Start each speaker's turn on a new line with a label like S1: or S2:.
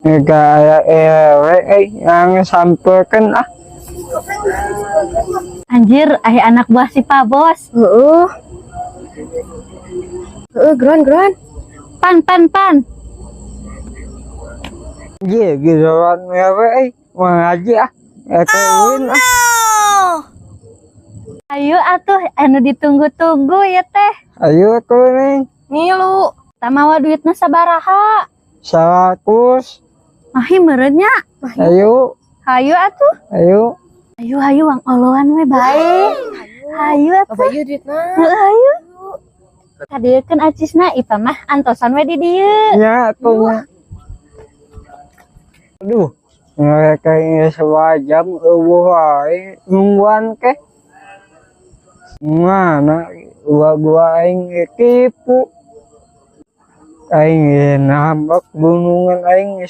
S1: Gaya ewe yang sampaikan ah.
S2: Anjir, anak buah si Pak Bos.
S3: Gron.
S2: Pan.
S1: Iya giliran ewe mengaji ah. Kawin ah.
S2: Ayo atuh, anu ditunggu-tunggu ya teh.
S1: Ayo kuning
S3: Ngilu.
S2: Tamawa duitna sabaraha.
S1: 100.
S2: Mahi mereutnya.
S1: Ayo.
S2: Hayu atuh.
S1: Ayo.
S2: Hayu wang oloan we bae. Hayu atuh.
S3: Apa ieu duitna?
S2: Hayu. Kadeukeun acisna ipa mah antosan we di dieu.
S1: Ya punya. Aduh. Mereka ini sewajam wae nungguan ke. Mana gua aing kipu. Aing nambak gunungan aing